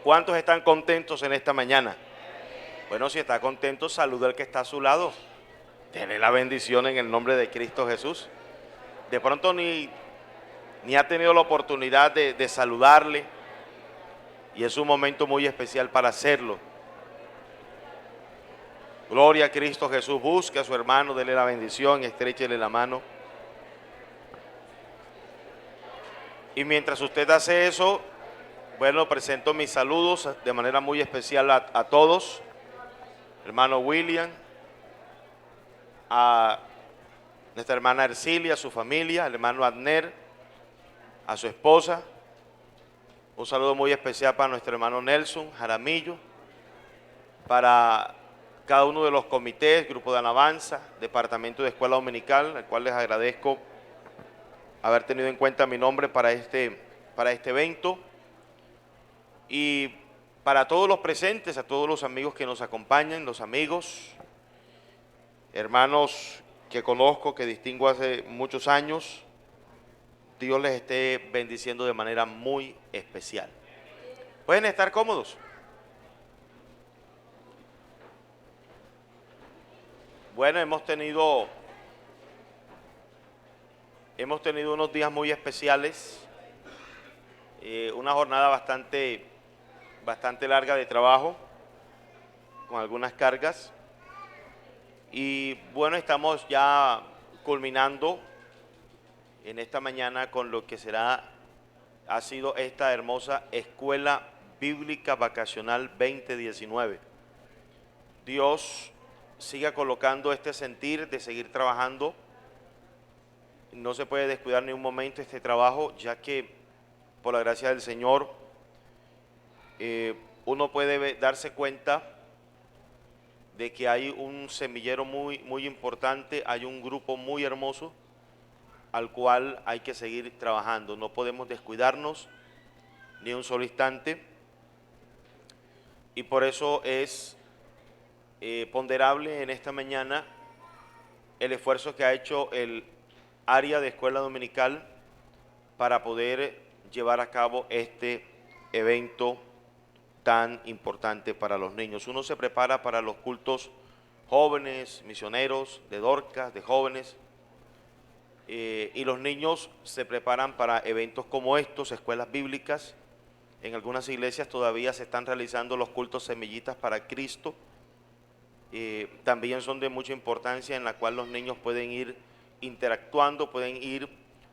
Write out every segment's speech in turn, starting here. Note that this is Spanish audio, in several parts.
¿Cuántos están contentos en esta mañana? Bueno, si está contento, saluda al que está a su lado. Dele la bendición en el nombre de Cristo Jesús. De pronto ni ha tenido la oportunidad de saludarle y es un momento muy especial para hacerlo. Gloria a Cristo Jesús. Busque a su hermano, dele la bendición, estréchele la mano. Y mientras usted hace eso, bueno, presento mis saludos de manera muy especial a todos. Hermano William, a nuestra hermana Ercilia, a su familia, al hermano Adner, a su esposa. Un saludo muy especial para nuestro hermano Nelson Jaramillo, para cada uno de los comités, grupo de alabanza, departamento de escuela dominical, al cual les agradezco haber tenido en cuenta mi nombre para este evento. Y para todos los presentes, a todos los amigos que nos acompañan, los amigos, hermanos que conozco, que distingo hace muchos años, Dios les esté bendiciendo de manera muy especial. ¿Pueden estar cómodos? Bueno, hemos tenido unos días muy especiales, una jornada bastante larga de trabajo, con algunas cargas. Y bueno, estamos ya culminando en esta mañana con lo que ha sido esta hermosa Escuela Bíblica Vacacional 2019. Dios siga colocando este sentir de seguir trabajando. No se puede descuidar ni un momento este trabajo, ya que por la gracia del Señor uno puede darse cuenta de que hay un semillero muy importante, hay un grupo muy hermoso al cual hay que seguir trabajando. No podemos descuidarnos ni un solo instante, y por eso es ponderable en esta mañana el esfuerzo que ha hecho el área de escuela dominical para poder llevar a cabo este evento tan importante para los niños. Uno se prepara para los cultos jóvenes, misioneros, de Dorcas, de jóvenes, y los niños se preparan para eventos como estos, escuelas bíblicas. En algunas iglesias todavía se están realizando los cultos semillitas para Cristo. También son de mucha importancia, en la cual los niños pueden ir interactuando, pueden ir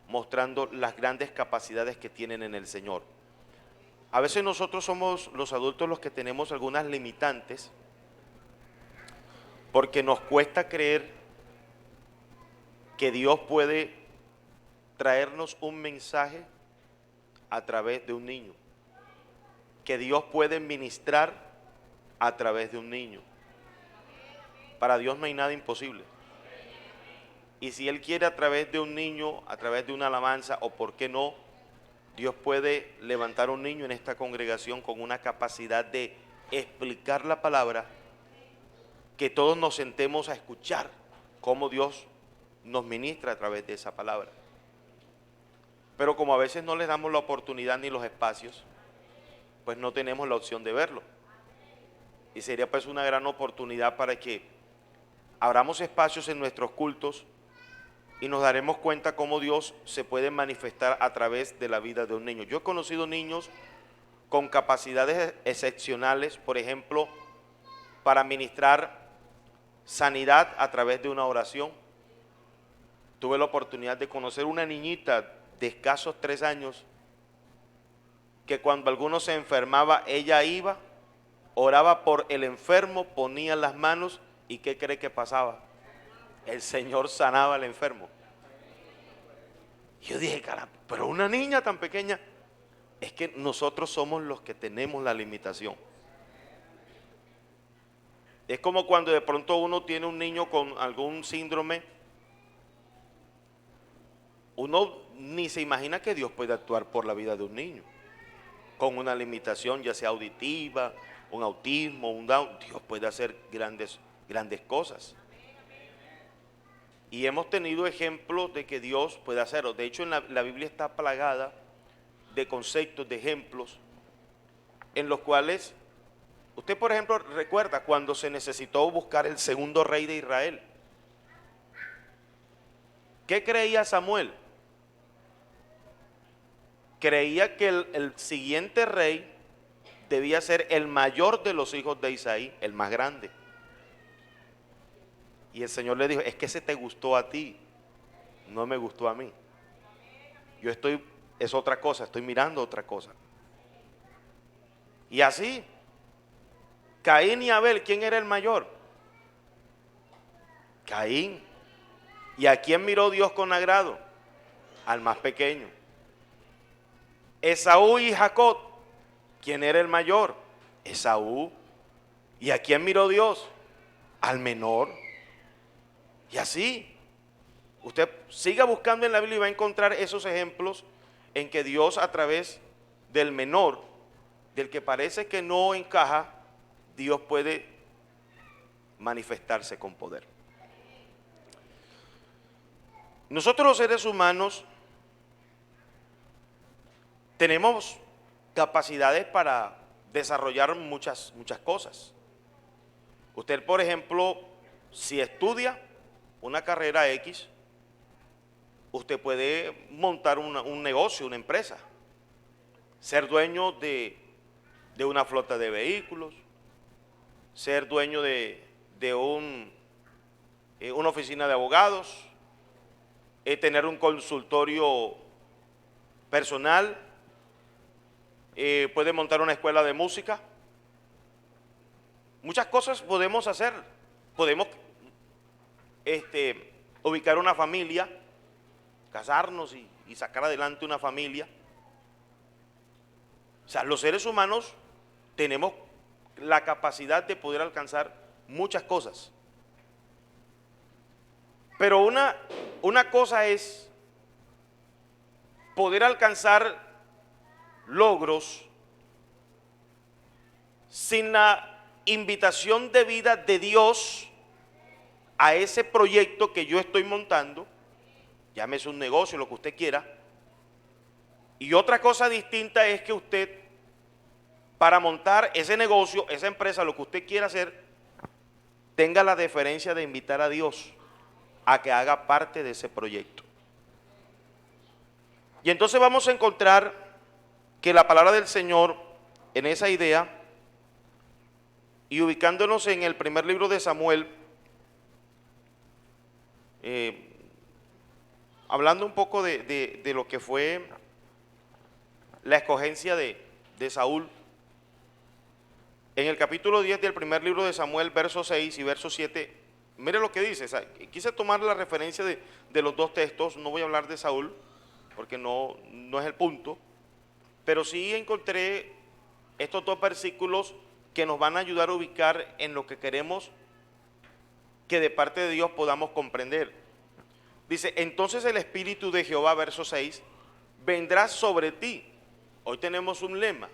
mostrando las grandes capacidades que tienen en el Señor. A veces nosotros somos los adultos los que tenemos algunas limitantes, porque nos cuesta creer que Dios puede traernos un mensaje a través de un niño, que Dios puede ministrar a través de un niño. Para Dios no hay nada imposible. Y si Él quiere a través de un niño, a través de una alabanza, o por qué no, Dios puede levantar un niño en esta congregación con una capacidad de explicar la palabra, que todos nos sentemos a escuchar cómo Dios nos ministra a través de esa palabra. Pero como a veces no les damos la oportunidad ni los espacios, pues no tenemos la opción de verlo. Y sería pues una gran oportunidad para que abramos espacios en nuestros cultos y nos daremos cuenta cómo Dios se puede manifestar a través de la vida de un niño. Yo he conocido niños con capacidades excepcionales, por ejemplo, para ministrar sanidad a través de una oración. Tuve la oportunidad de conocer una niñita de escasos 3 años que cuando alguno se enfermaba, ella iba, oraba por el enfermo, ponía las manos y ¿qué cree que pasaba? El Señor sanaba al enfermo. Yo dije, caramba, pero una niña tan pequeña. Es que nosotros somos los que tenemos la limitación. Es como cuando de pronto uno tiene un niño con algún síndrome, uno ni se imagina que Dios puede actuar por la vida de un niño con una limitación, ya sea auditiva, un autismo, un Down. Dios puede hacer grandes cosas. Y hemos tenido ejemplos de que Dios puede hacerlo. De hecho, en la Biblia está plagada de conceptos, de ejemplos en los cuales, usted por ejemplo recuerda cuando se necesitó buscar el segundo rey de Israel. ¿Qué creía Samuel? Creía que el siguiente rey debía ser el mayor de los hijos de Isaí, el más grande. Y el Señor le dijo, es que ese te gustó a ti, no me gustó a mí. Es otra cosa, estoy mirando otra cosa. Y así, Caín y Abel, ¿quién era el mayor? Caín. ¿Y a quién miró Dios con agrado? Al más pequeño. Esaú y Jacob, ¿quién era el mayor? Esaú. ¿Y a quién miró Dios? Al menor. Y así, usted siga buscando en la Biblia y va a encontrar esos ejemplos en que Dios a través del menor, del que parece que no encaja, Dios puede manifestarse con poder. Nosotros los seres humanos tenemos capacidades para desarrollar muchas cosas. Usted, por ejemplo, si estudia una carrera X, usted puede montar un negocio, una empresa, ser dueño de una flota de vehículos, ser dueño de una oficina de abogados, tener un consultorio personal, puede montar una escuela de música. Muchas cosas podemos hacer. Podemos ubicar una familia, casarnos y sacar adelante una familia. O sea, los seres humanos tenemos la capacidad de poder alcanzar muchas cosas. Pero una cosa es poder alcanzar logros sin la invitación debida de Dios a ese proyecto que yo estoy montando, llámese un negocio, lo que usted quiera. Y otra cosa distinta es que usted, para montar ese negocio, esa empresa, lo que usted quiera hacer, tenga la deferencia de invitar a Dios a que haga parte de ese proyecto. Y entonces vamos a encontrar que la palabra del Señor en esa idea, y ubicándonos en el primer libro de Samuel, hablando un poco de lo que fue la escogencia de Saúl, en el capítulo 10 del primer libro de Samuel, verso 6 y verso 7, mire lo que dice. O sea, quise tomar la referencia de los dos textos, no voy a hablar de Saúl, porque no es el punto, pero sí encontré estos dos versículos que nos van a ayudar a ubicar en lo que queremos que de parte de Dios podamos comprender. Dice, entonces el Espíritu de Jehová, verso 6, vendrá sobre ti. Hoy tenemos un lema,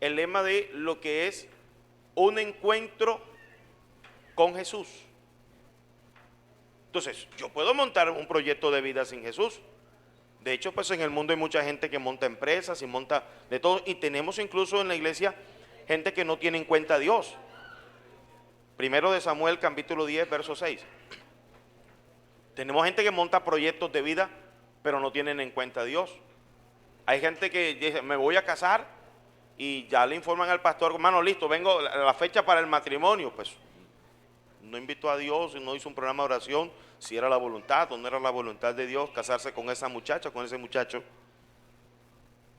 el lema de lo que es un encuentro con Jesús. Entonces, yo puedo montar un proyecto de vida sin Jesús. De hecho, pues en el mundo hay mucha gente que monta empresas y monta de todo, y tenemos incluso en la iglesia gente que no tiene en cuenta a Dios. Primero de Samuel, capítulo 10, verso 6. Tenemos gente que monta proyectos de vida, pero no tienen en cuenta a Dios. Hay gente que dice, me voy a casar, y ya le informan al pastor, hermano, listo, vengo la fecha para el matrimonio. Pues no invitó a Dios, no hizo un programa de oración, si era la voluntad o no era la voluntad de Dios casarse con esa muchacha, con ese muchacho.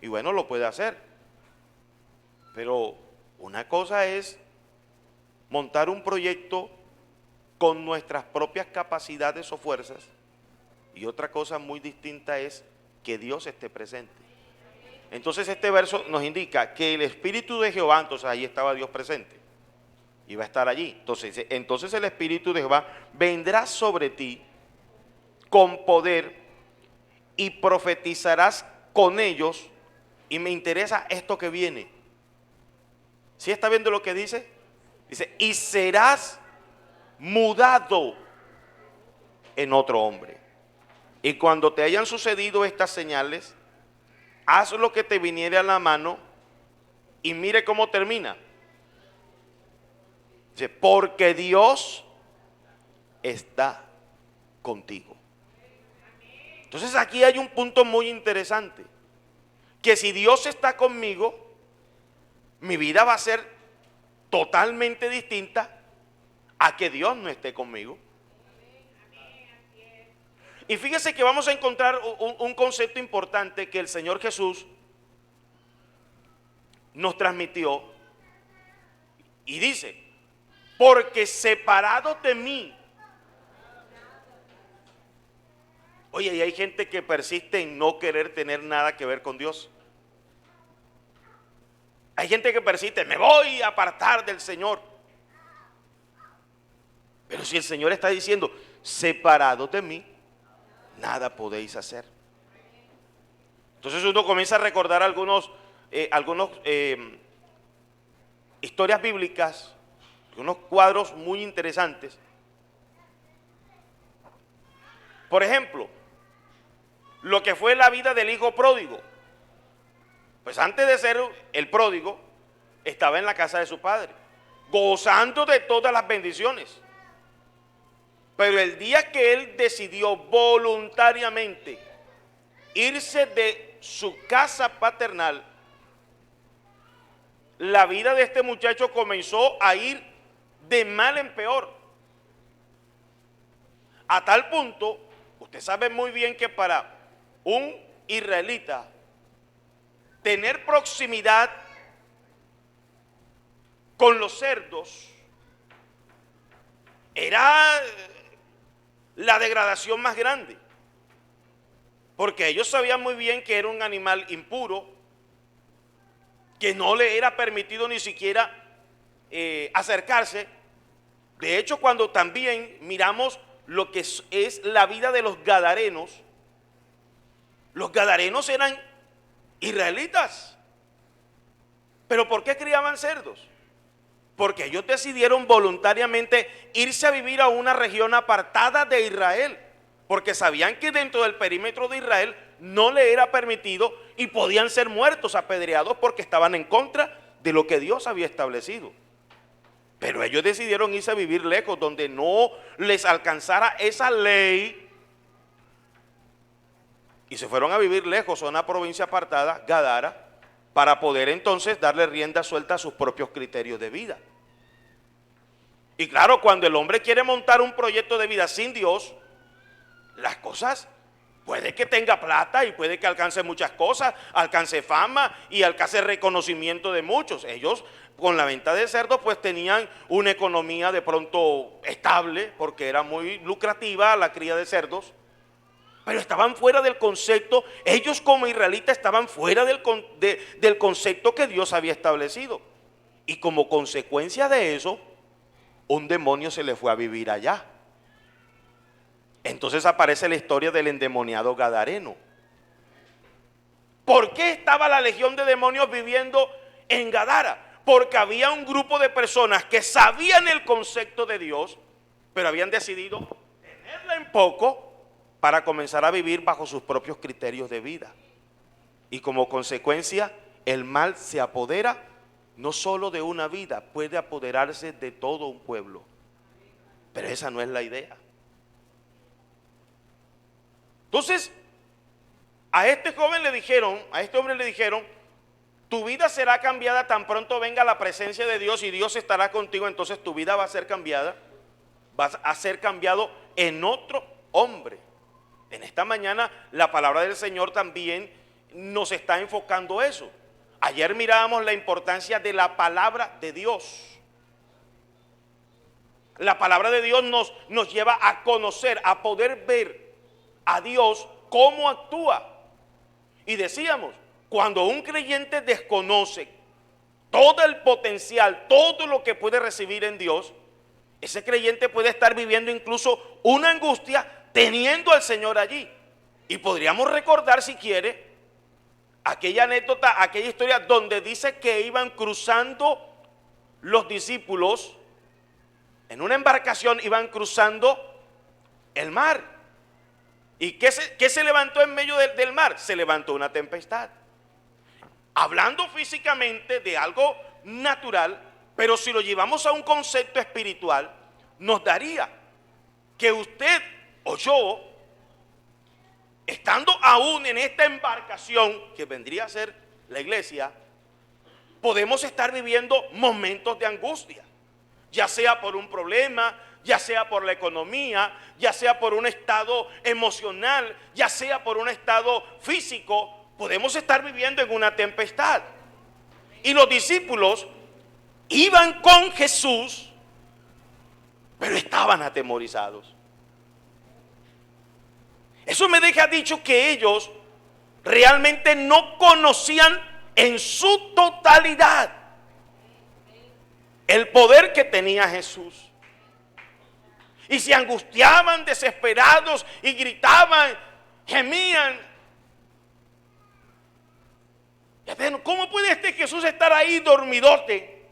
Y bueno, lo puede hacer. Pero una cosa es montar un proyecto con nuestras propias capacidades o fuerzas, y otra cosa muy distinta es que Dios esté presente. Entonces este verso nos indica que el Espíritu de Jehová, entonces ahí estaba Dios presente, iba a estar allí. Entonces el Espíritu de Jehová vendrá sobre ti con poder y profetizarás con ellos. Y me interesa esto que viene. ¿Sí está viendo lo que dice? Dice, y serás mudado en otro hombre. Y cuando te hayan sucedido estas señales, haz lo que te viniere a la mano Y mire cómo termina. Dice, porque Dios está contigo. Entonces aquí hay un punto muy interesante. Que si Dios está conmigo, mi vida va a ser totalmente distinta a que Dios no esté conmigo. Y fíjese que vamos a encontrar un concepto importante que el Señor Jesús nos transmitió. Y dice, porque separado de mí. Oye, y hay gente que persiste en no querer tener nada que ver con Dios. Hay gente que persiste, me voy a apartar del Señor. Pero si el Señor está diciendo, separado de mí, nada podéis hacer. Entonces uno comienza a recordar algunos historias bíblicas, unos cuadros muy interesantes. Por ejemplo, lo que fue la vida del hijo pródigo. Pues antes de ser el pródigo, estaba en la casa de su padre, gozando de todas las bendiciones. Pero el día que él decidió voluntariamente irse de su casa paternal, la vida de este muchacho comenzó a ir de mal en peor. A tal punto, usted sabe muy bien que para un israelita, tener proximidad con los cerdos era la degradación más grande, porque ellos sabían muy bien que era un animal impuro, que no le era permitido ni siquiera acercarse. De hecho, cuando también miramos lo que es la vida de los gadarenos eran israelitas. ¿Pero por qué criaban cerdos? Porque ellos decidieron voluntariamente irse a vivir a una región apartada de Israel, porque sabían que dentro del perímetro de Israel no le era permitido y podían ser muertos, apedreados, porque estaban en contra de lo que Dios había establecido. Pero ellos decidieron irse a vivir lejos, donde no les alcanzara esa ley, y se fueron a vivir lejos a una provincia apartada, Gadara, para poder entonces darle rienda suelta a sus propios criterios de vida. Y claro, cuando el hombre quiere montar un proyecto de vida sin Dios, las cosas, puede que tenga plata y puede que alcance muchas cosas, alcance fama y alcance reconocimiento de muchos. Ellos con la venta de cerdos pues tenían una economía de pronto estable, porque era muy lucrativa la cría de cerdos. Pero estaban fuera del concepto, ellos como israelitas estaban fuera del concepto que Dios había establecido. Y como consecuencia de eso, un demonio se le fue a vivir allá. Entonces aparece la historia del endemoniado gadareno. ¿Por qué estaba la legión de demonios viviendo en Gadara? Porque había un grupo de personas que sabían el concepto de Dios, pero habían decidido tenerla en poco para comenzar a vivir bajo sus propios criterios de vida. Y como consecuencia, el mal se apodera no solo de una vida, puede apoderarse de todo un pueblo. Pero esa no es la idea. Entonces, a este joven le dijeron, a este hombre le dijeron, tu vida será cambiada tan pronto venga la presencia de Dios y Dios estará contigo, entonces tu vida va a ser cambiada, vas a ser cambiado en otro hombre. En esta mañana la palabra del Señor también nos está enfocando eso. Ayer mirábamos la importancia de la palabra de Dios. La palabra de Dios nos lleva a conocer, a poder ver a Dios cómo actúa. Y decíamos, cuando un creyente desconoce todo el potencial, todo lo que puede recibir en Dios, ese creyente puede estar viviendo incluso una angustia teniendo al Señor allí. Y podríamos recordar, si quiere, aquella anécdota, aquella historia donde dice que iban cruzando los discípulos en una embarcación, iban cruzando el mar. ¿Y qué se levantó en medio del mar? Se levantó una tempestad. hablando físicamente de algo natural, pero si lo llevamos a un concepto espiritual, nos daría que usted o yo, estando aún en esta embarcación que vendría a ser la iglesia, podemos estar viviendo momentos de angustia, ya sea por un problema, ya sea por la economía, ya sea por un estado emocional, ya sea por un estado físico. Podemos estar viviendo en una tempestad. Y los discípulos iban con Jesús, pero estaban atemorizados. Eso me deja dicho que ellos realmente no conocían en su totalidad el poder que tenía Jesús. Y se angustiaban, desesperados, y gritaban, gemían. ¿Cómo puede este Jesús estar ahí dormidote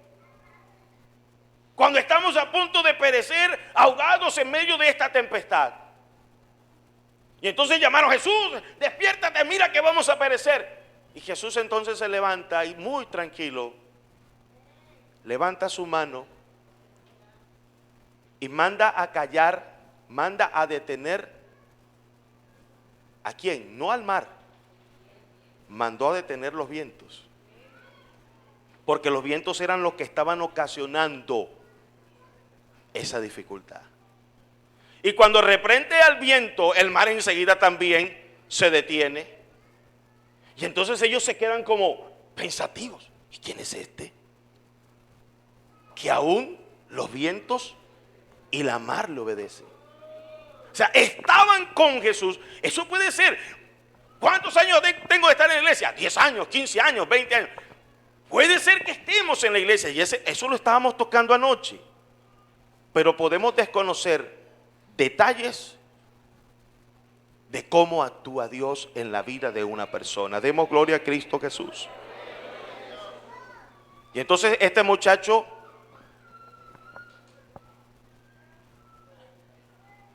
cuando estamos a punto de perecer ahogados en medio de esta tempestad? Y entonces llamaron: Jesús, despiértate, mira que vamos a perecer. Y Jesús entonces se levanta y muy tranquilo levanta su mano y manda a callar, manda a detener. ¿A quién? No al mar. Mandó a detener los vientos, porque los vientos eran los que estaban ocasionando esa dificultad. Y cuando reprende al viento, el mar enseguida también se detiene. Y entonces ellos se quedan como pensativos. ¿Y quién es este? Que aún los vientos y la mar le obedecen. O sea, estaban con Jesús. Eso puede ser. ¿Cuántos años tengo de estar en la iglesia? 10 años, 15 años, 20 años. Puede ser que estemos en la iglesia, y eso lo estábamos tocando anoche. Pero podemos desconocer detalles de cómo actúa Dios en la vida de una persona. Demos gloria a Cristo Jesús. Y entonces este muchacho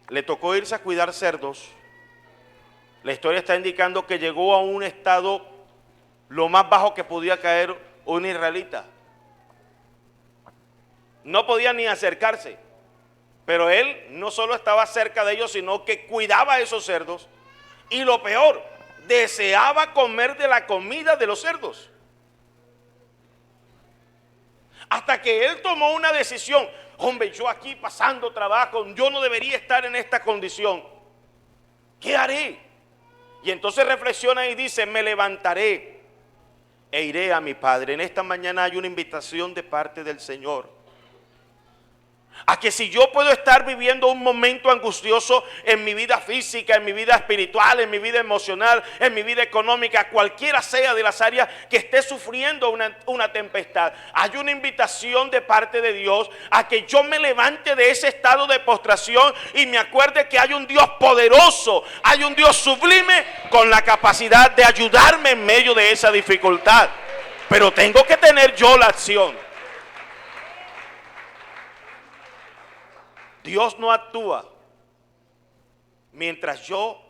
le tocó irse a cuidar cerdos. La historia está indicando que llegó a un estado lo más bajo que podía caer un israelita. No podía ni acercarse. Pero él no solo estaba cerca de ellos, sino que cuidaba a esos cerdos. Y lo peor, deseaba comer de la comida de los cerdos. Hasta que él tomó una decisión. Hombre, yo aquí pasando trabajo, yo no debería estar en esta condición. ¿Qué haré? Y entonces reflexiona y dice: me levantaré e iré a mi padre. En esta mañana hay una invitación de parte del Señor a que si yo puedo estar viviendo un momento angustioso en mi vida física, en mi vida espiritual, en mi vida emocional, en mi vida económica, cualquiera sea de las áreas que esté sufriendo una tempestad, hay una invitación de parte de Dios a que yo me levante de ese estado de postración y me acuerde que hay un Dios poderoso, hay un Dios sublime con la capacidad de ayudarme en medio de esa dificultad. Pero tengo que tener yo la acción. Dios no actúa mientras yo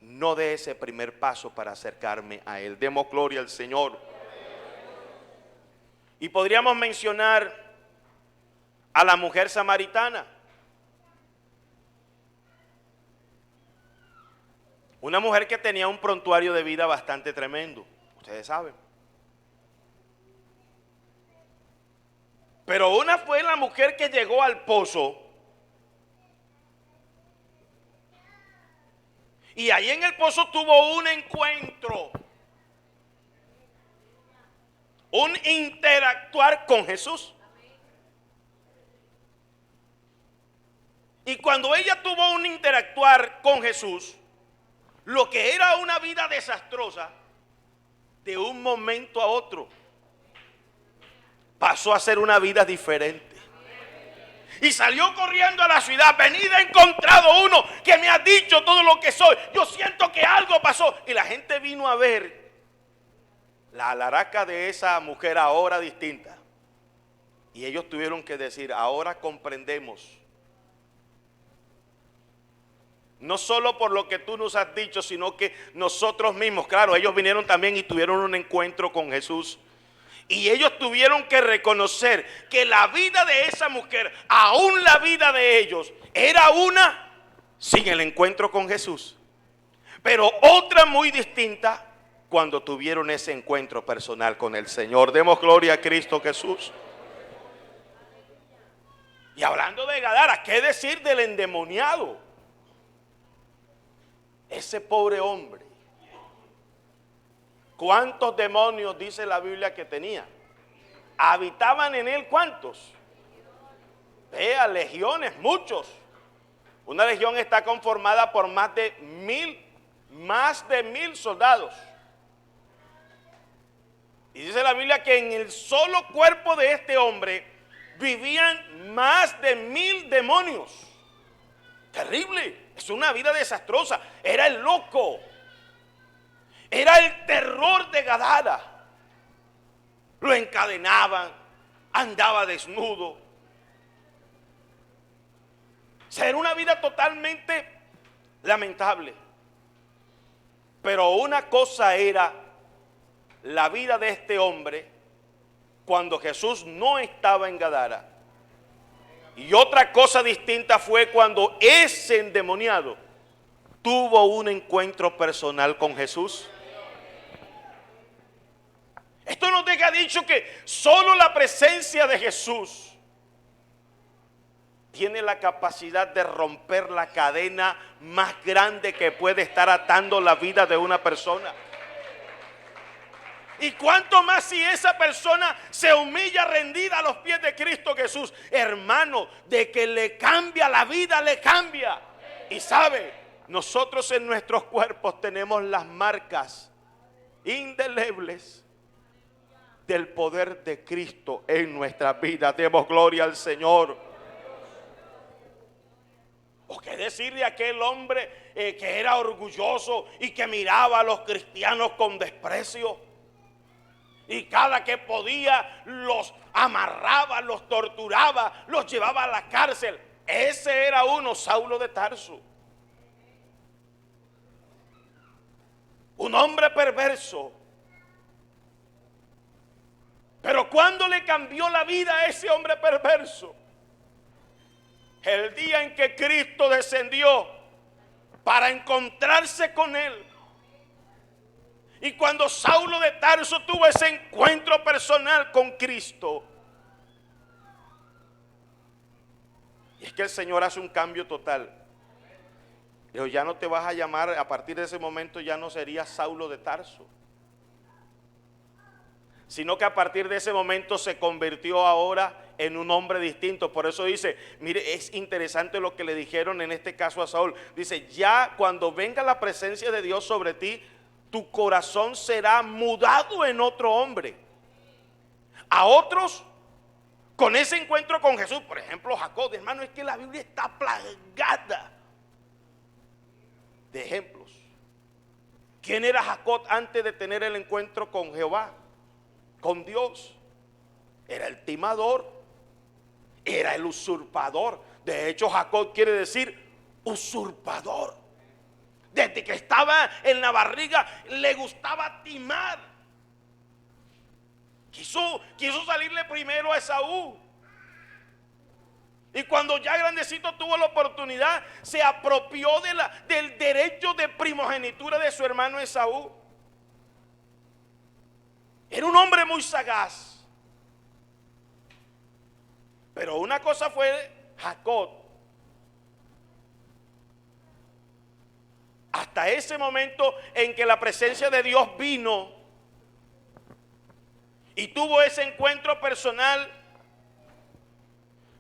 no dé ese primer paso para acercarme a Él. Demos gloria al Señor. Y podríamos mencionar a la mujer samaritana. Una mujer que tenía un prontuario de vida bastante tremendo. Ustedes saben. Pero una fue la mujer que llegó al pozo. Y ahí en el pozo tuvo un encuentro, un interactuar con Jesús. Y cuando ella tuvo un interactuar con Jesús, lo que era una vida desastrosa, de un momento a otro, pasó a ser una vida diferente. Y salió corriendo a la ciudad: venid, he encontrado uno que me ha dicho todo lo que soy. Yo siento que algo pasó. Y la gente vino a ver la alaraca de esa mujer ahora distinta. Y ellos tuvieron que decir: ahora comprendemos No solo por lo que tú nos has dicho, sino que nosotros mismos, claro, ellos vinieron también y tuvieron un encuentro con Jesús. Y ellos tuvieron que reconocer que la vida de esa mujer, aún la vida de ellos, era una sin el encuentro con Jesús. Pero otra muy distinta cuando tuvieron ese encuentro personal con el Señor. Demos gloria a Cristo Jesús. Y hablando de Gadara, ¿qué decir del endemoniado? Ese pobre hombre. ¿Cuántos demonios dice la Biblia que tenía? ¿Habitaban en él cuántos? Vea, legiones, muchos. Una legión está conformada por más de 1000 soldados. Y dice la Biblia que en el solo cuerpo de este hombre vivían más de 1000 demonios. Terrible, es una vida desastrosa. Era el loco. Era el terror de Gadara. Lo encadenaban, andaba desnudo. O sea, era una vida totalmente lamentable. Pero una cosa era la vida de este hombre cuando Jesús no estaba en Gadara. Y otra cosa distinta fue cuando ese endemoniado tuvo un encuentro personal con Jesús. Esto nos deja dicho que solo la presencia de Jesús tiene la capacidad de romper la cadena más grande que puede estar atando la vida de una persona. Y cuánto más si esa persona se humilla rendida a los pies de Cristo Jesús. Hermano, de que le cambia la vida, le cambia. Y sabe, nosotros en nuestros cuerpos tenemos las marcas indelebles del poder de Cristo en nuestra vida. Demos gloria al Señor. ¿O qué decir de aquel hombre que era orgulloso y que miraba a los cristianos con desprecio? Y cada que podía los amarraba, los torturaba, los llevaba a la cárcel. Ese era uno, Saulo de Tarso. Un hombre perverso. Pero ¿cuándo le cambió la vida a ese hombre perverso? El día en que Cristo descendió para encontrarse con él. Y cuando Saulo de Tarso tuvo ese encuentro personal con Cristo, y es que el Señor hace un cambio total. Dijo, ya no te vas a llamar, a partir de ese momento ya no serías Saulo de Tarso, sino que a partir de ese momento se convirtió ahora en un hombre distinto. Por eso dice, mire, es interesante lo que le dijeron en este caso a Saúl. Dice, ya cuando venga la presencia de Dios sobre ti, tu corazón será mudado en otro hombre. A otros, con ese encuentro con Jesús, por ejemplo Jacob, hermano, es que la Biblia está plagada de ejemplos. ¿Quién era Jacob antes de tener el encuentro con Jehová, con Dios? Era el timador, era el usurpador. De hecho, Jacob quiere decir usurpador. Desde que estaba en la barriga le gustaba timar. Quiso salirle primero a Esaú. Y cuando ya grandecito tuvo la oportunidad, se apropió del derecho de primogenitura de su hermano Esaú. Era un hombre muy sagaz. Pero una cosa fue Jacob. Hasta ese momento en que la presencia de Dios vino y tuvo ese encuentro personal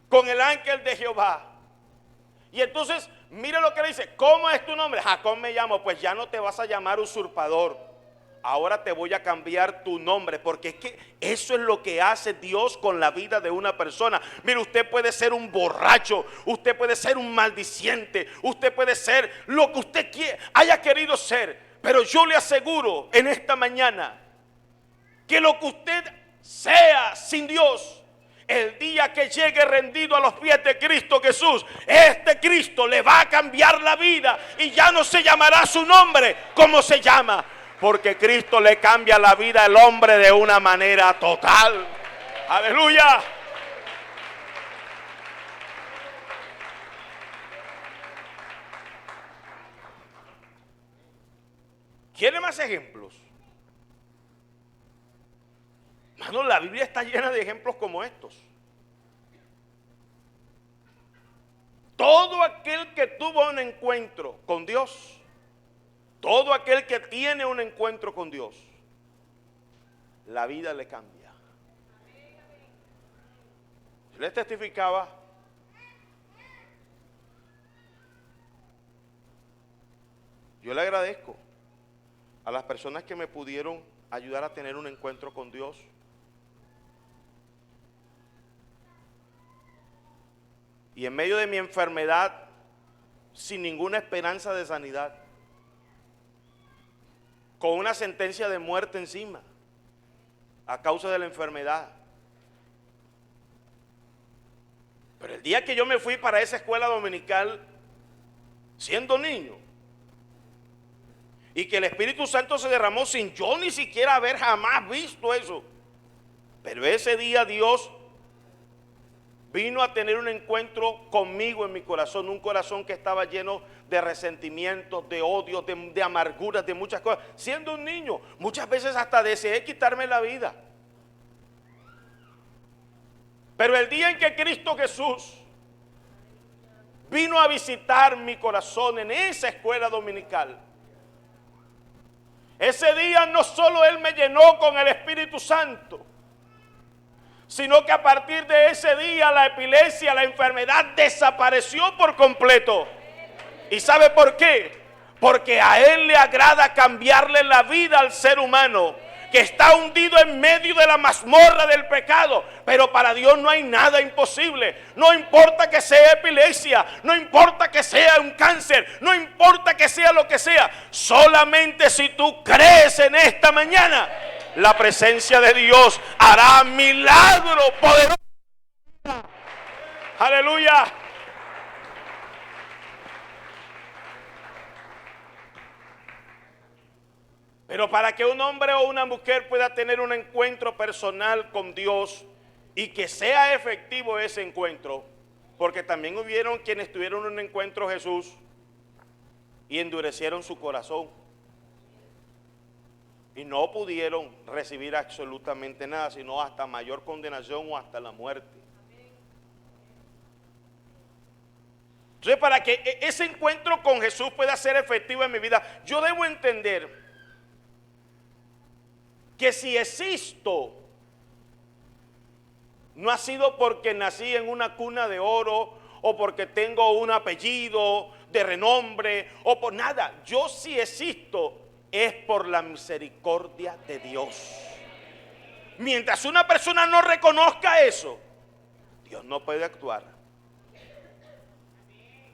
con el ángel de Jehová. Y entonces, mire lo que le dice, ¿cómo es tu nombre? Jacob me llamo. Pues ya no te vas a llamar usurpador. Ahora te voy a cambiar tu nombre, porque es que eso es lo que hace Dios con la vida de una persona. Mire, usted puede ser un borracho, usted puede ser un maldiciente, usted puede ser lo que usted haya querido ser, pero yo le aseguro en esta mañana que lo que usted sea sin Dios, el día que llegue rendido a los pies de Cristo Jesús, este Cristo le va a cambiar la vida y ya no se llamará su nombre como se llama, porque Cristo le cambia la vida al hombre de una manera total. Aleluya. ¿Quiere más ejemplos? Hermano, la Biblia está llena de ejemplos como estos. Todo aquel que tuvo un encuentro con Dios, todo aquel que tiene un encuentro con Dios, la vida le cambia. Yo les testificaba yo le agradezco a las personas que me pudieron ayudar a tener un encuentro con Dios. Y en medio de mi enfermedad, sin ninguna esperanza de sanidad, con una sentencia de muerte encima, a causa de la enfermedad. Pero el día que yo me fui para esa escuela dominical, siendo niño, y que el Espíritu Santo se derramó sin yo ni siquiera haber jamás visto eso, pero ese día Dios vino a tener un encuentro conmigo en mi corazón, un corazón que estaba lleno de resentimientos, de odios, de amarguras, de muchas cosas. Siendo un niño, muchas veces hasta deseé quitarme la vida. Pero el día en que Cristo Jesús vino a visitar mi corazón en esa escuela dominical, ese día no solo Él me llenó con el Espíritu Santo, sino que a partir de ese día la epilepsia, la enfermedad desapareció por completo. ¿Y sabe por qué? Porque a Él le agrada cambiarle la vida al ser humano que está hundido en medio de la mazmorra del pecado. Pero para Dios no hay nada imposible. No importa que sea epilepsia, no importa que sea un cáncer, no importa que sea lo que sea. Solamente si tú crees en esta mañana, la presencia de Dios hará milagro poderoso. Aleluya. Pero para que un hombre o una mujer pueda tener un encuentro personal con Dios y que sea efectivo ese encuentro, porque también hubieron quienes tuvieron un encuentro con Jesús y endurecieron su corazón y no pudieron recibir absolutamente nada, sino hasta mayor condenación o hasta la muerte. Entonces, para que ese encuentro con Jesús pueda ser efectivo en mi vida, yo debo entender que si existo, no ha sido porque nací en una cuna de oro o porque tengo un apellido de renombre o por nada. Yo si existo es por la misericordia de Dios. Mientras una persona no reconozca eso, Dios no puede actuar.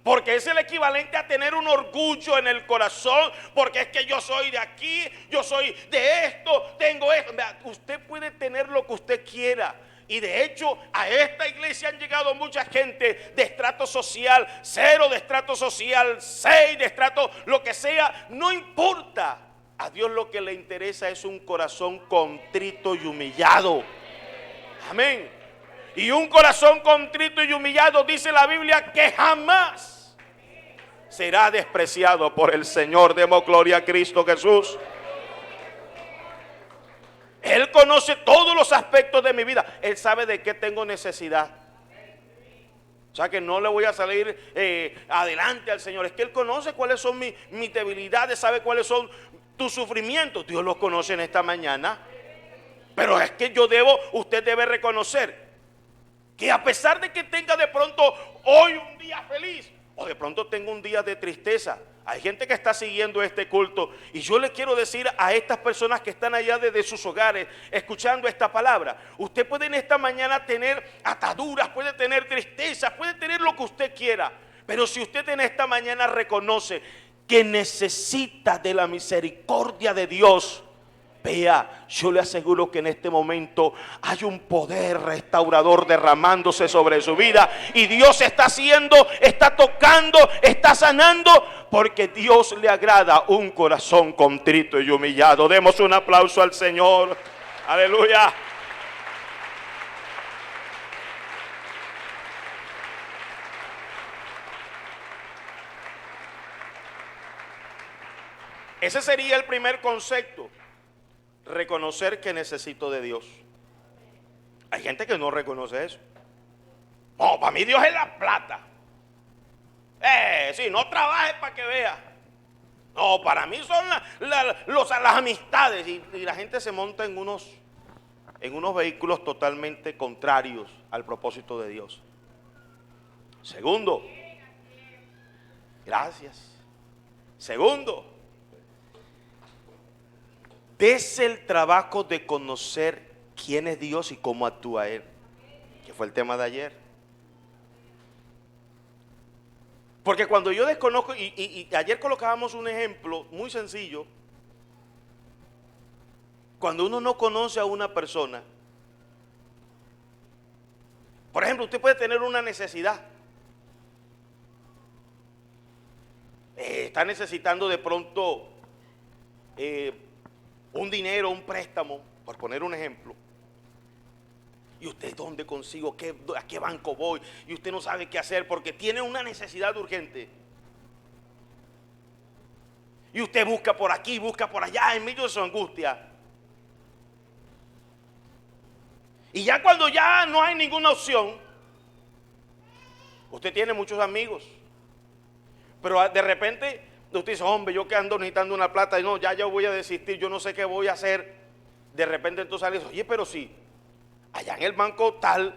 Porque es el equivalente a tener un orgullo en el corazón, porque es que yo soy de aquí, yo soy de esto, tengo esto. Usted puede tener lo que usted quiera. Y de hecho a esta iglesia han llegado mucha gente de estrato social 0, de estrato social 6, de estrato lo que sea. No importa. A Dios lo que le interesa es un corazón contrito y humillado. Amén. Y un corazón contrito y humillado, dice la Biblia, que jamás será despreciado por el Señor. Demos gloria a Cristo Jesús. Él conoce todos los aspectos de mi vida. Él sabe de qué tengo necesidad. O sea que no le voy a salir adelante al Señor. Es que Él conoce cuáles son mis debilidades, sabe cuáles son tus sufrimientos. Dios los conoce en esta mañana. Pero es que usted debe reconocer que a pesar de que tenga de pronto hoy un día feliz, o de pronto tengo un día de tristeza. Hay gente que está siguiendo este culto y yo le quiero decir a estas personas que están allá desde sus hogares escuchando esta palabra, usted puede en esta mañana tener ataduras, puede tener tristeza, puede tener lo que usted quiera, pero si usted en esta mañana reconoce que necesita de la misericordia de Dios, vea, yo le aseguro que en este momento hay un poder restaurador derramándose sobre su vida. Y Dios está haciendo, está tocando, está sanando, porque Dios le agrada un corazón contrito y humillado. Demos un aplauso al Señor. Aleluya. Ese sería el primer concepto. Reconocer que necesito de Dios. Hay gente que no reconoce eso. No, para mí Dios es la plata. Sí, no trabajes para que vea. No, para mí son las amistades. Y la gente se monta en unos vehículos totalmente contrarios al propósito de Dios. Segundo, gracias. Segundo, des el trabajo de conocer quién es Dios y cómo actúa Él, que fue el tema de ayer. Porque cuando yo desconozco, y ayer colocábamos un ejemplo muy sencillo, cuando uno no conoce a una persona, por ejemplo, usted puede tener una necesidad, está necesitando de pronto un dinero, un préstamo, por poner un ejemplo. Y usted, ¿dónde consigo? ¿A qué banco voy? Y usted no sabe qué hacer porque tiene una necesidad urgente. Y usted busca por aquí, busca por allá, en medio de su angustia. Y ya cuando ya no hay ninguna opción, usted tiene muchos amigos. Pero de repente usted dice, hombre, yo que ando necesitando una plata, y no, ya voy a desistir, yo no sé qué voy a hacer. De repente entonces sale, oye, pero sí, allá en el banco tal,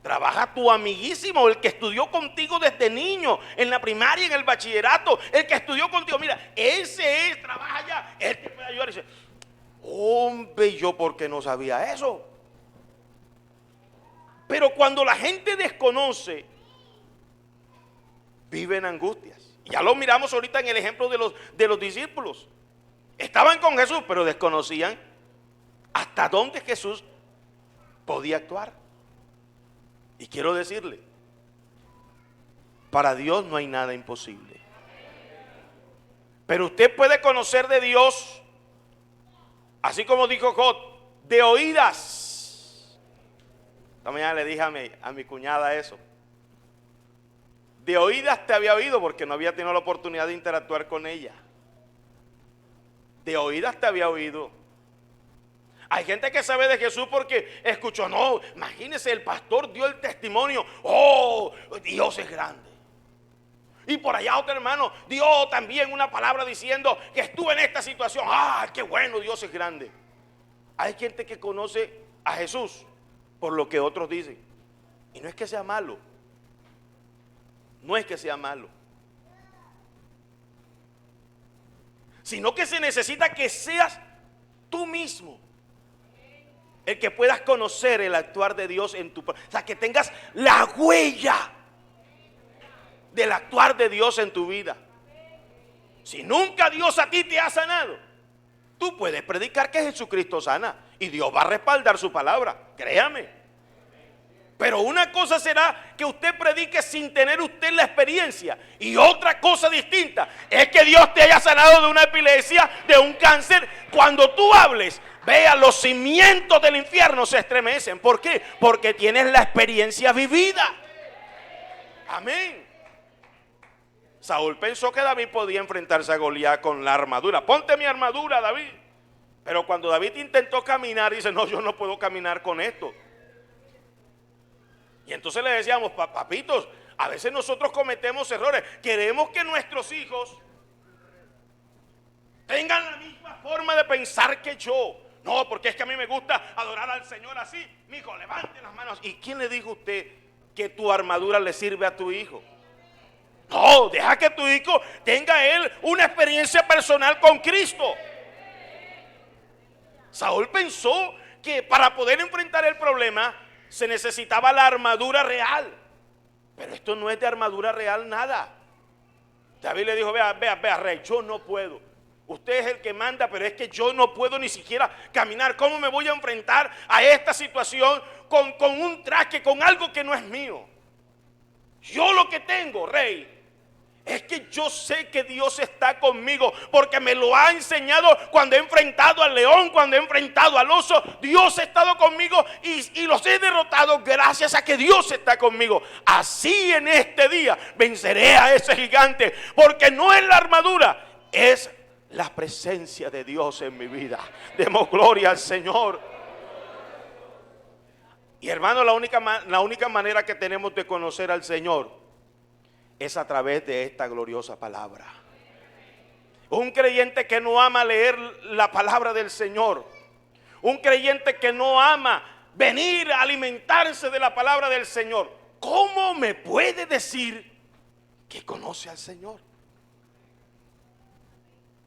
trabaja tu amiguísimo, el que estudió contigo desde niño, en la primaria, en el bachillerato, el que estudió contigo, mira, ese es, trabaja allá, él te puede ayudar. Y dice, hombre, yo porque no sabía eso. Pero cuando la gente desconoce, vive en angustias. Ya lo miramos ahorita en el ejemplo de los discípulos. Estaban con Jesús, pero desconocían hasta dónde Jesús podía actuar. Y quiero decirle, para Dios no hay nada imposible. Pero usted puede conocer de Dios, así como dijo Job, de oídas. Esta mañana le dije a mi cuñada eso. De oídas te había oído porque no había tenido la oportunidad de interactuar con ella. De oídas te había oído. Hay gente que sabe de Jesús porque escuchó, no, imagínese, el pastor dio el testimonio, oh, Dios es grande. Y por allá otro hermano dio también una palabra diciendo que estuvo en esta situación, qué bueno, Dios es grande. Hay gente que conoce a Jesús por lo que otros dicen. Y no es que sea malo. No es que sea malo, sino que se necesita que seas tú mismo el que puedas conocer el actuar de Dios en tu... O sea, que tengas la huella del actuar de Dios en tu vida. Si nunca Dios a ti te ha sanado, tú puedes predicar que Jesucristo sana y Dios va a respaldar su palabra, créame. Pero una cosa será que usted predique sin tener usted la experiencia. Y otra cosa distinta es que Dios te haya sanado de una epilepsia, de un cáncer. Cuando tú hables, vea, los cimientos del infierno se estremecen. ¿Por qué? Porque tienes la experiencia vivida. Amén. Saúl pensó que David podía enfrentarse a Goliat con la armadura. Ponte mi armadura, David. Pero cuando David intentó caminar, dice, no, yo no puedo caminar con esto. Y entonces le decíamos, papitos, a veces nosotros cometemos errores. Queremos que nuestros hijos tengan la misma forma de pensar que yo. No, porque es que a mí me gusta adorar al Señor así. Mi hijo, levante las manos. ¿Y quién le dijo a usted que tu armadura le sirve a tu hijo? No, deja que tu hijo tenga él una experiencia personal con Cristo. Saúl pensó que para poder enfrentar el problema se necesitaba la armadura real. Pero esto no es de armadura real nada. David le dijo, vea, rey, yo no puedo. usted es el que manda, pero es que yo no puedo ni siquiera caminar. ¿Cómo me voy a enfrentar a esta situación con un traje, con algo que no es mío? Yo lo que tengo, rey, es que yo sé que Dios está conmigo, porque me lo ha enseñado cuando he enfrentado al león, cuando he enfrentado al oso. Dios ha estado conmigo y los he derrotado gracias a que Dios está conmigo. Así en este día venceré a ese gigante, porque no es la armadura, es la presencia de Dios en mi vida. Demos gloria al Señor. Y hermano, la única manera que tenemos de conocer al Señor es a través de esta gloriosa palabra. Un creyente que no ama leer la palabra del Señor, un creyente que no ama venir a alimentarse de la palabra del Señor, ¿cómo me puede decir que conoce al Señor?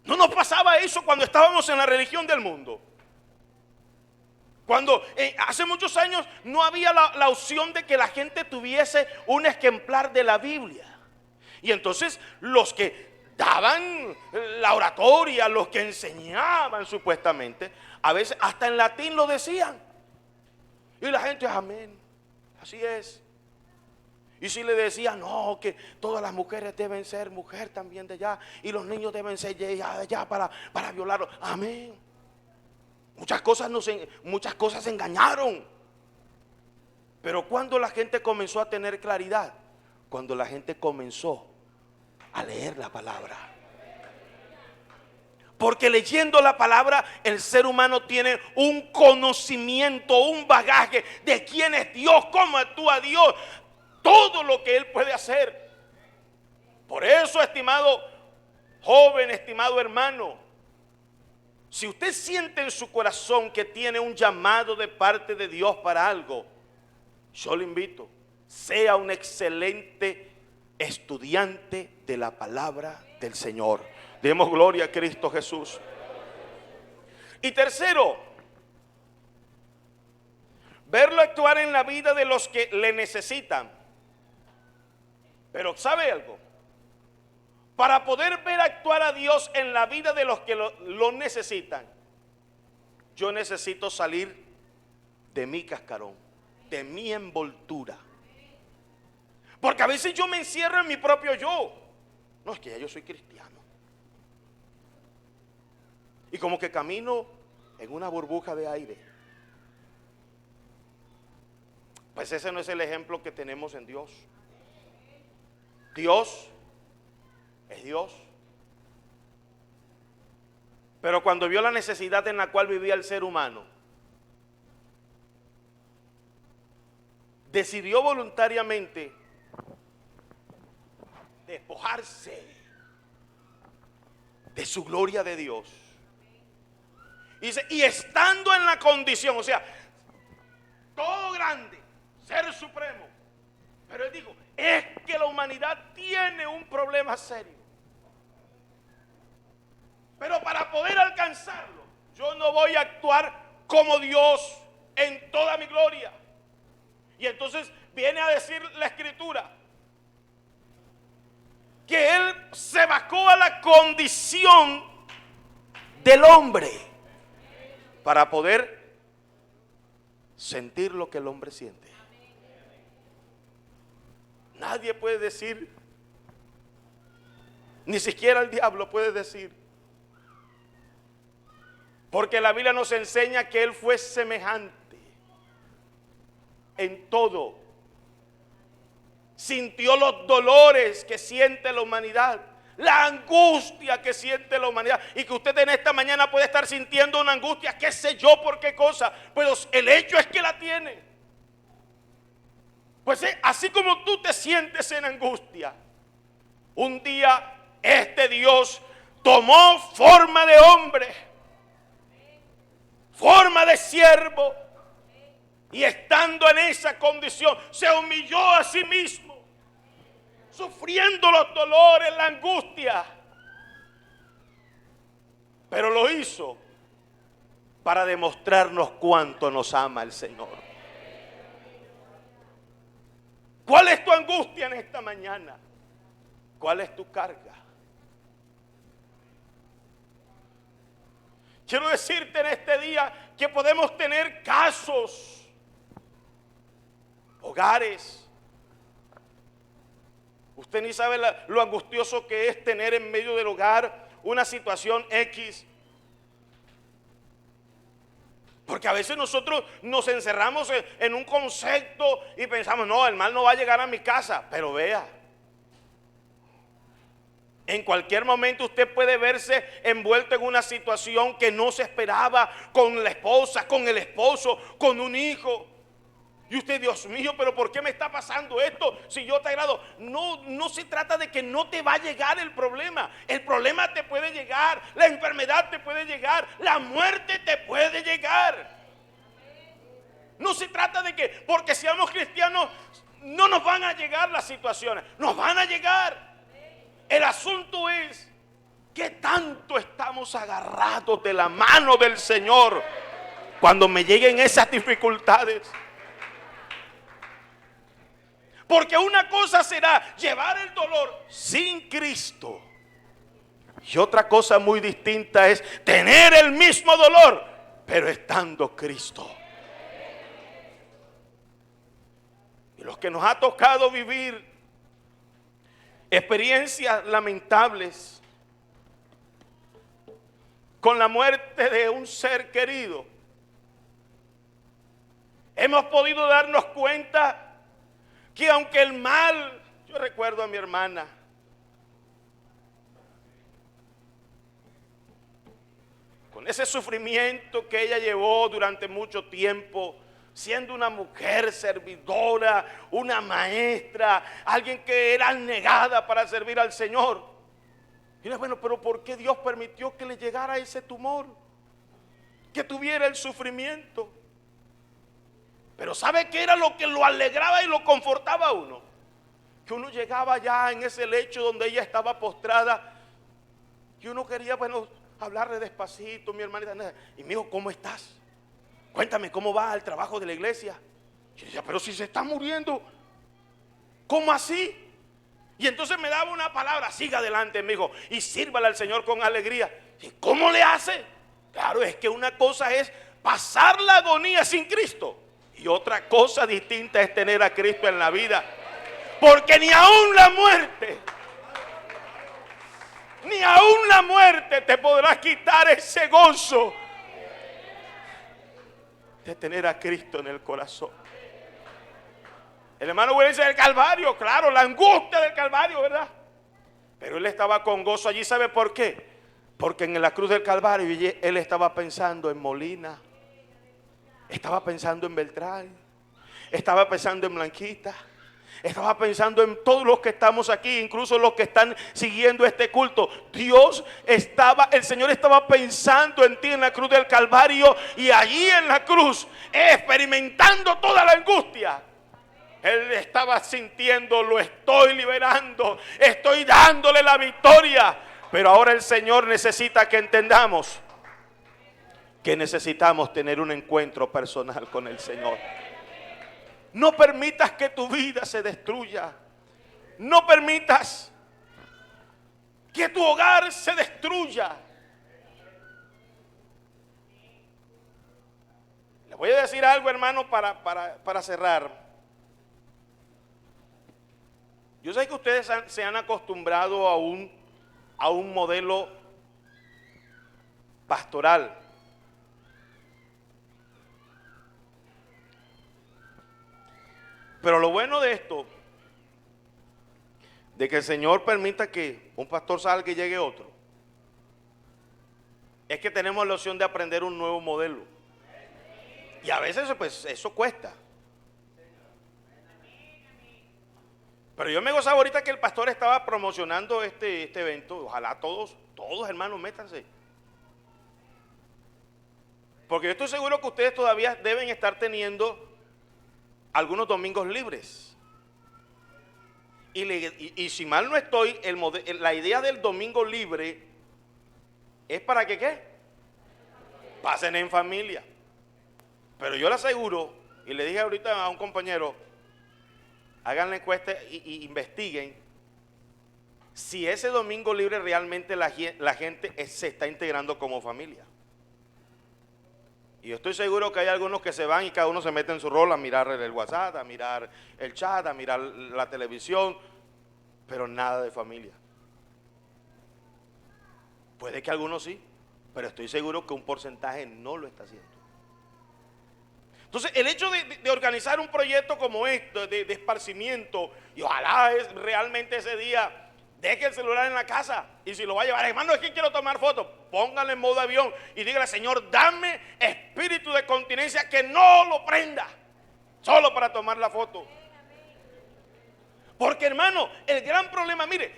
¿No nos pasaba eso cuando estábamos en la religión del mundo? Cuando hace muchos años no había la opción de que la gente tuviese un ejemplar de la Biblia. Y entonces los que daban la oratoria, los que enseñaban supuestamente, a veces hasta en latín lo decían. Y la gente, amén, así es. Y si le decían, no, que todas las mujeres deben ser mujer también de allá, y los niños deben ser de allá para violarlos, amén. Muchas cosas engañaron. Pero cuando la gente comenzó a tener claridad, cuando la gente comenzó a leer la palabra. Porque leyendo la palabra el ser humano tiene un conocimiento, un bagaje de quién es Dios, cómo actúa Dios, todo lo que Él puede hacer. Por eso, estimado joven, estimado hermano, si usted siente en su corazón que tiene un llamado de parte de Dios para algo, yo le invito, sea un excelente estudiante de la palabra del Señor. Demos gloria a Cristo Jesús. Y tercero, verlo actuar en la vida de los que le necesitan. Pero ¿sabe algo? Para poder ver actuar a Dios en la vida de los que lo necesitan, yo necesito salir de mi cascarón, de mi envoltura. Porque a veces yo me encierro en mi propio yo. No, es que ya yo soy cristiano. Y como que camino en una burbuja de aire. Pues ese no es el ejemplo que tenemos en Dios. Dios es Dios. Pero cuando vio la necesidad en la cual vivía el ser humano, decidió voluntariamente despojarse de su gloria de Dios. Y estando en la condición, o sea, todo grande, ser supremo, pero él dijo, es que la humanidad tiene un problema serio. Pero para poder alcanzarlo, yo no voy a actuar como Dios en toda mi gloria. Y entonces viene a decir la Escritura que Él se bajó a la condición del hombre para poder sentir lo que el hombre siente. Nadie puede decir, ni siquiera el diablo puede decir, porque la Biblia nos enseña que Él fue semejante en todo. Sintió los dolores que siente la humanidad, la angustia que siente la humanidad, y que usted en esta mañana puede estar sintiendo una angustia, qué sé yo por qué cosa, pero el hecho es que la tiene. Pues así como tú te sientes en angustia, un día este Dios tomó forma de hombre, forma de siervo, y estando en esa condición se humilló a sí mismo, sufriendo los dolores, la angustia, pero lo hizo para demostrarnos cuánto nos ama el Señor. ¿Cuál es tu angustia en esta mañana? ¿Cuál es tu carga? quiero decirte en este día que podemos tener casos, hogares. Usted ni sabe lo angustioso que es tener en medio del hogar una situación X. Porque a veces nosotros nos encerramos en un concepto y pensamos, no, el mal no va a llegar a mi casa. Pero vea, en cualquier momento usted puede verse envuelto en una situación que no se esperaba, con la esposa, con el esposo, con un hijo. Y usted, Dios mío, pero ¿por qué me está pasando esto si yo te agrado? No se trata de que no te va a llegar el problema. El problema te puede llegar, la enfermedad te puede llegar, la muerte te puede llegar. No se trata de que porque seamos cristianos no nos van a llegar las situaciones, nos van a llegar. El asunto es que tanto estamos agarrados de la mano del Señor cuando me lleguen esas dificultades. Porque una cosa será llevar el dolor sin Cristo. Y otra cosa muy distinta es tener el mismo dolor, pero estando Cristo. Y los que nos ha tocado vivir experiencias lamentables con la muerte de un ser querido, hemos podido darnos cuenta que aunque el mal, yo recuerdo a mi hermana, con ese sufrimiento que ella llevó durante mucho tiempo, siendo una mujer servidora, una maestra, alguien que era negada para servir al Señor. Y bueno, pero ¿por qué Dios permitió que le llegara ese tumor? Que tuviera el sufrimiento. Pero ¿sabe qué era lo que lo alegraba y lo confortaba a uno? Que uno llegaba ya en ese lecho donde ella estaba postrada y uno quería, bueno, hablarle despacito, mi hermanita. Y me dijo, ¿cómo estás? Cuéntame, ¿cómo va el trabajo de la iglesia? Yo decía, pero si se está muriendo, ¿cómo así? Y entonces me daba una palabra, siga adelante, me dijo, y sírvale al Señor con alegría. ¿Y cómo le hace? Claro, es que una cosa es pasar la agonía sin Cristo. Y otra cosa distinta es tener a Cristo en la vida. Porque ni aún la muerte te podrá quitar ese gozo de tener a Cristo en el corazón. El hermano Willis del Calvario, claro, la angustia del Calvario, ¿verdad? Pero él estaba con gozo allí, ¿sabe por qué? Porque en la cruz del Calvario él estaba pensando en Molina, estaba pensando en Beltrán, estaba pensando en Blanquita, estaba pensando en todos los que estamos aquí, incluso los que están siguiendo este culto. El Señor estaba pensando en ti en la cruz del Calvario, y allí en la cruz, experimentando toda la angustia, Él estaba sintiendo, lo estoy liberando, estoy dándole la victoria. Pero ahora el Señor necesita que entendamos que necesitamos tener un encuentro personal con el Señor. No permitas que tu vida se destruya. No permitas que tu hogar se destruya. Les voy a decir algo, hermano, para cerrar. Yo sé que ustedes se han acostumbrado a un modelo pastoral. Pero lo bueno de esto, de que el Señor permita que un pastor salga y llegue otro, es que tenemos la opción de aprender un nuevo modelo. Y a veces pues eso cuesta. Pero yo me gozaba ahorita que el pastor estaba promocionando este evento. Ojalá todos hermanos, métanse. Porque yo estoy seguro que ustedes todavía deben estar teniendo algunos domingos libres. Y si mal no estoy, la idea del domingo libre es para que ¿qué? Pasen en familia. Pero yo le aseguro, y le dije ahorita a un compañero, hagan la encuesta y investiguen si ese domingo libre realmente la gente se está integrando como familia. Y yo estoy seguro que hay algunos que se van y cada uno se mete en su rol a mirar el WhatsApp, a mirar el chat, a mirar la televisión, pero nada de familia. Puede que algunos sí, pero estoy seguro que un porcentaje no lo está haciendo. Entonces, el hecho de organizar un proyecto como este, de esparcimiento, y ojalá realmente ese día deje el celular en la casa, y si lo va a llevar, hermano, es que quiero tomar fotos, póngale en modo avión y dígale, Señor, dame espíritu de continencia que no lo prenda, solo para tomar la foto. Porque, hermano, el gran problema, mire,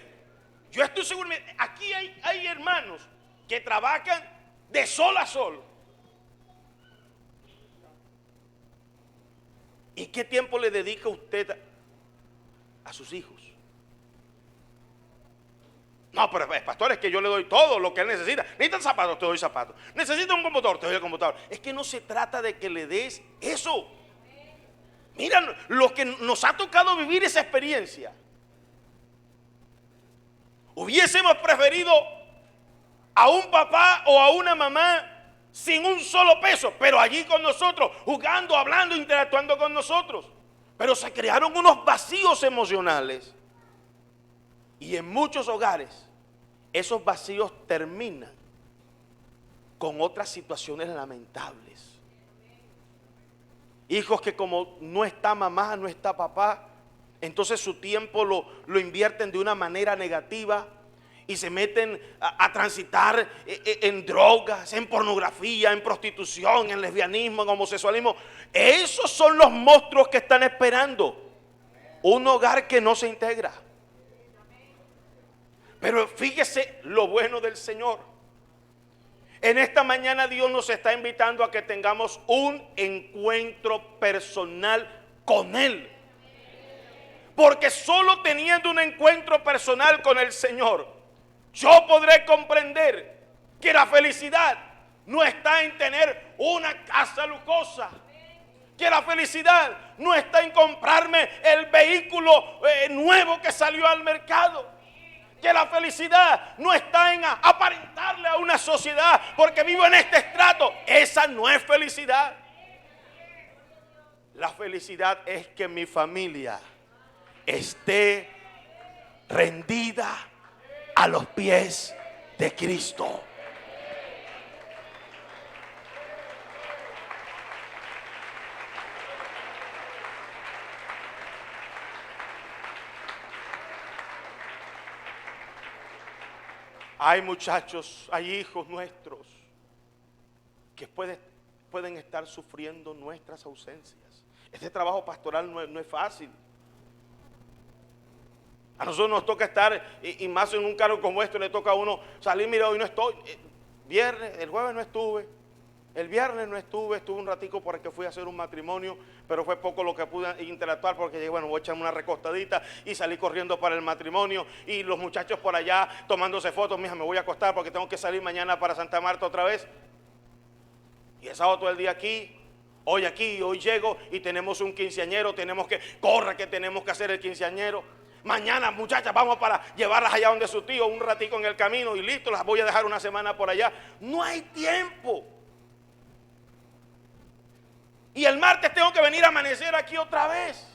yo estoy seguro, aquí hay hermanos que trabajan de sol a sol. ¿Y qué tiempo le dedica usted a sus hijos? No, pero pastor, es que yo le doy todo lo que él necesita. Necesita zapatos, te doy zapatos. Necesita un computador, te doy el computador. Es que no se trata de que le des eso. Mira, lo que nos ha tocado vivir esa experiencia. Hubiésemos preferido a un papá o a una mamá sin un solo peso, pero allí con nosotros, jugando, hablando, interactuando con nosotros. Pero se crearon unos vacíos emocionales. Y en muchos hogares, esos vacíos terminan con otras situaciones lamentables. Hijos que como no está mamá, no está papá, entonces su tiempo lo invierten de una manera negativa y se meten a transitar en drogas, en pornografía, en prostitución, en lesbianismo, en homosexualismo. Esos son los monstruos que están esperando un hogar que no se integra. Pero fíjese lo bueno del Señor. En esta mañana Dios nos está invitando a que tengamos un encuentro personal con Él. Porque solo teniendo un encuentro personal con el Señor, yo podré comprender que la felicidad no está en tener una casa lujosa. Que la felicidad no está en comprarme el vehículo nuevo que salió al mercado. Que la felicidad no está en aparentarle a una sociedad porque vivo en este estrato. Esa no es felicidad. La felicidad es que mi familia esté rendida a los pies de Cristo. Hay muchachos, hay hijos nuestros que pueden estar sufriendo nuestras ausencias. Este trabajo pastoral no es fácil. A nosotros nos toca estar, y más en un cargo como este, le toca a uno salir, mira, hoy no estoy, viernes, el jueves no estuve, el viernes no estuve un ratico porque fui a hacer un matrimonio, pero fue poco lo que pude interactuar porque llegué, bueno, voy a echarme una recostadita y salí corriendo para el matrimonio y los muchachos por allá tomándose fotos, mija, me voy a acostar porque tengo que salir mañana para Santa Marta otra vez. Y el sábado todo el día aquí, hoy llego y tenemos un quinceañero, tenemos que tenemos que hacer el quinceañero. Mañana, muchachas, vamos para llevarlas allá donde su tío, un ratico en el camino y listo, las voy a dejar una semana por allá. No hay tiempo. Y el martes tengo que venir a amanecer aquí otra vez.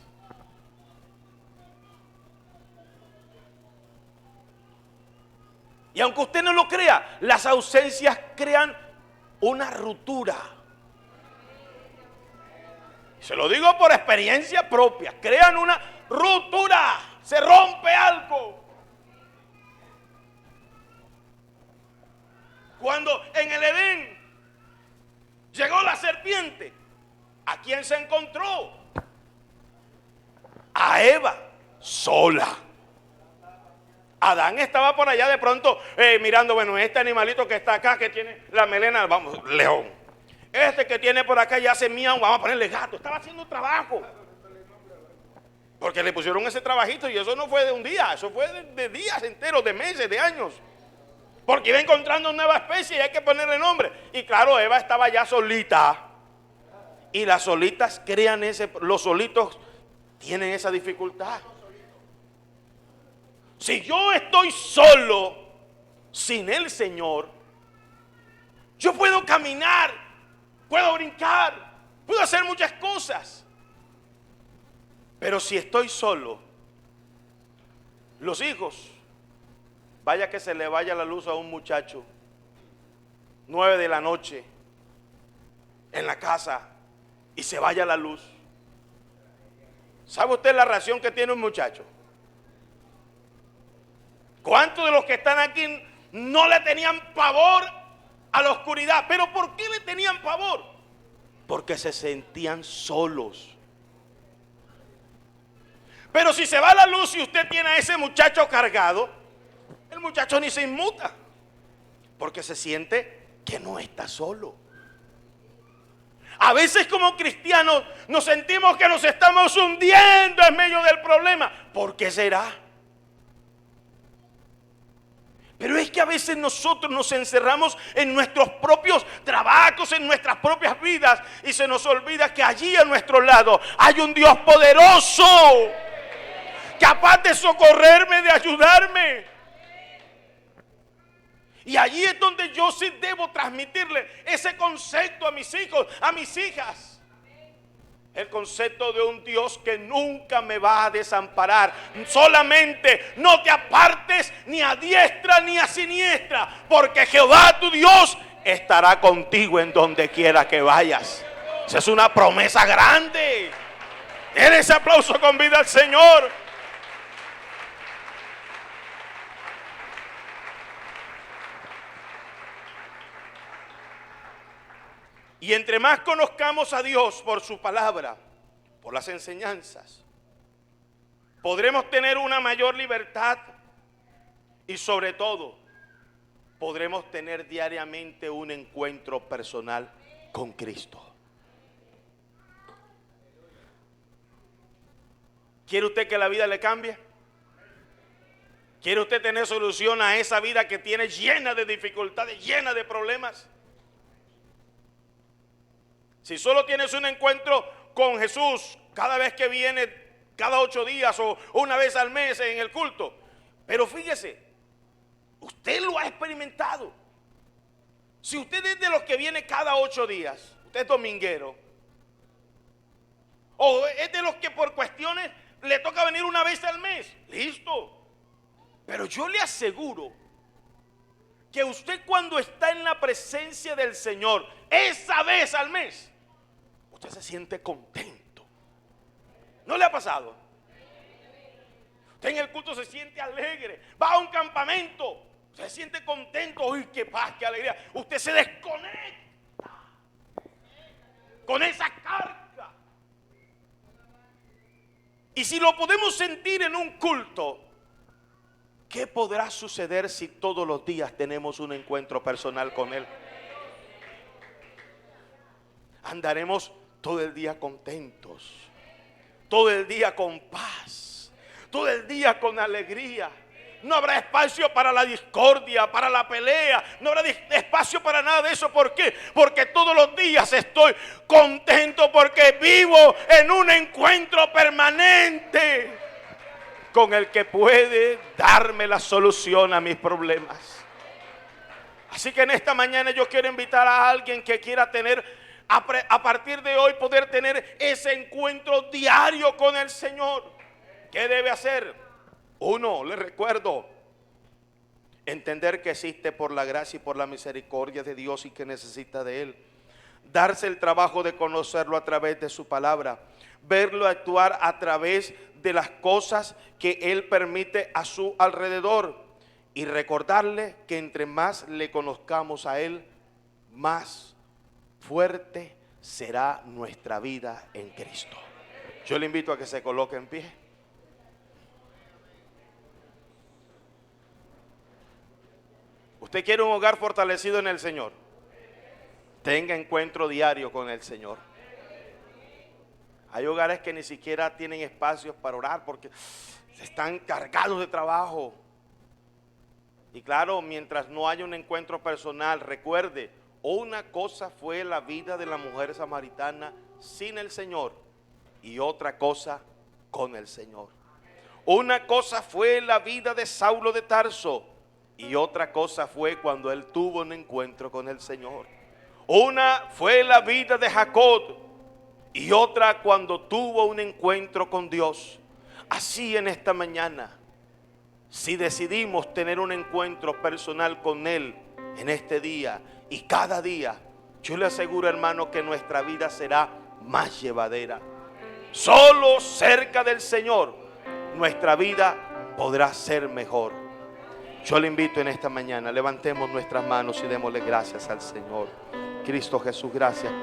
Y aunque usted no lo crea, las ausencias crean una ruptura. Se lo digo por experiencia propia, crean una ruptura. Se rompe algo. Cuando en el Edén llegó la serpiente, ¿a quién se encontró? A Eva, sola. Adán estaba por allá de pronto mirando, bueno, este animalito que está acá, que tiene la melena, vamos, león. Este que tiene por acá ya hace miau, vamos a ponerle gato. Estaba haciendo trabajo. Porque le pusieron ese trabajito y eso no fue de un día, eso fue de días enteros, de meses, de años. Porque iba encontrando una nueva especie y hay que ponerle nombre. Y claro, Eva estaba ya solita. Y las solitas crean los solitos tienen esa dificultad. Si yo estoy solo, sin el Señor, yo puedo caminar puedo brincar, puedo hacer muchas cosas. Pero si estoy solo, los hijos, vaya que se le vaya la luz a un muchacho, 9 de la noche, en la casa, y se vaya la luz. ¿Sabe usted la reacción que tiene un muchacho? ¿Cuántos de los que están aquí no le tenían pavor a la oscuridad? ¿Pero por qué le tenían pavor? Porque se sentían solos. Pero si se va la luz y usted tiene a ese muchacho cargado, el muchacho ni se inmuta, porque se siente que no está solo. A veces como cristianos nos sentimos que nos estamos hundiendo en medio del problema. ¿Por qué será? Pero es que a veces nosotros nos encerramos en nuestros propios trabajos, en nuestras propias vidas, y se nos olvida que allí a nuestro lado hay un Dios poderoso, capaz de socorrerme, de ayudarme. Y allí es donde yo sí debo transmitirle ese concepto a mis hijos, a mis hijas. El concepto de un Dios que nunca me va a desamparar. Solamente no te apartes ni a diestra ni a siniestra, porque Jehová tu Dios estará contigo en donde quiera que vayas. Esa es una promesa grande. Den ese aplauso con vida al Señor. Y entre más conozcamos a Dios por su palabra, por las enseñanzas, podremos tener una mayor libertad y sobre todo podremos tener diariamente un encuentro personal con Cristo. ¿Quiere usted que la vida le cambie? ¿Quiere usted tener solución a esa vida que tiene llena de dificultades, llena de problemas? Si solo tienes un encuentro con Jesús cada vez que viene, cada 8 días o una vez al mes en el culto, pero fíjese, usted lo ha experimentado. Si usted es de los que viene cada 8 días, usted es dominguero, o es de los que por cuestiones le toca venir una vez al mes, listo. Pero yo le aseguro que usted cuando está en la presencia del Señor, esa vez al mes, usted se siente contento. ¿No le ha pasado? Usted en el culto se siente alegre. Va a un campamento, usted se siente contento. ¡Uy, qué paz, qué alegría! Usted se desconecta con esa carga. Y si lo podemos sentir en un culto, ¿qué podrá suceder si todos los días tenemos un encuentro personal con Él? Andaremos todo el día contentos, todo el día con paz, todo el día con alegría. No habrá espacio para la discordia, para la pelea, no habrá espacio para nada de eso. ¿Por qué? Porque todos los días estoy contento, porque vivo en un encuentro permanente con el que puede darme la solución a mis problemas. Así que en esta mañana yo quiero invitar a alguien que quiera tener, a partir de hoy, poder tener ese encuentro diario con el Señor. ¿Qué debe hacer? Uno, le recuerdo, entender que existe por la gracia y por la misericordia de Dios y que necesita de Él. Darse el trabajo de conocerlo a través de su palabra. Verlo actuar a través de las cosas que Él permite a su alrededor. Y recordarle que entre más le conozcamos a Él, más fuerte será nuestra vida en Cristo. Yo le invito a que se coloque en pie. ¿Usted quiere un hogar fortalecido en el Señor? Tenga encuentro diario con el Señor. Hay hogares que ni siquiera tienen espacios para orar porque están cargados de trabajo. Y claro, mientras no haya un encuentro personal, recuerde, una cosa fue la vida de la mujer samaritana sin el Señor y otra cosa con el Señor. Una cosa fue la vida de Saulo de Tarso y otra cosa fue cuando él tuvo un encuentro con el Señor. Una fue la vida de Jacob y otra cuando tuvo un encuentro con Dios. Así en esta mañana, si decidimos tener un encuentro personal con Él en este día y cada día, yo le aseguro, hermano, que nuestra vida será más llevadera. Solo cerca del Señor nuestra vida podrá ser mejor. Yo le invito en esta mañana, levantemos nuestras manos y démosle gracias al Señor. Cristo Jesús, gracias.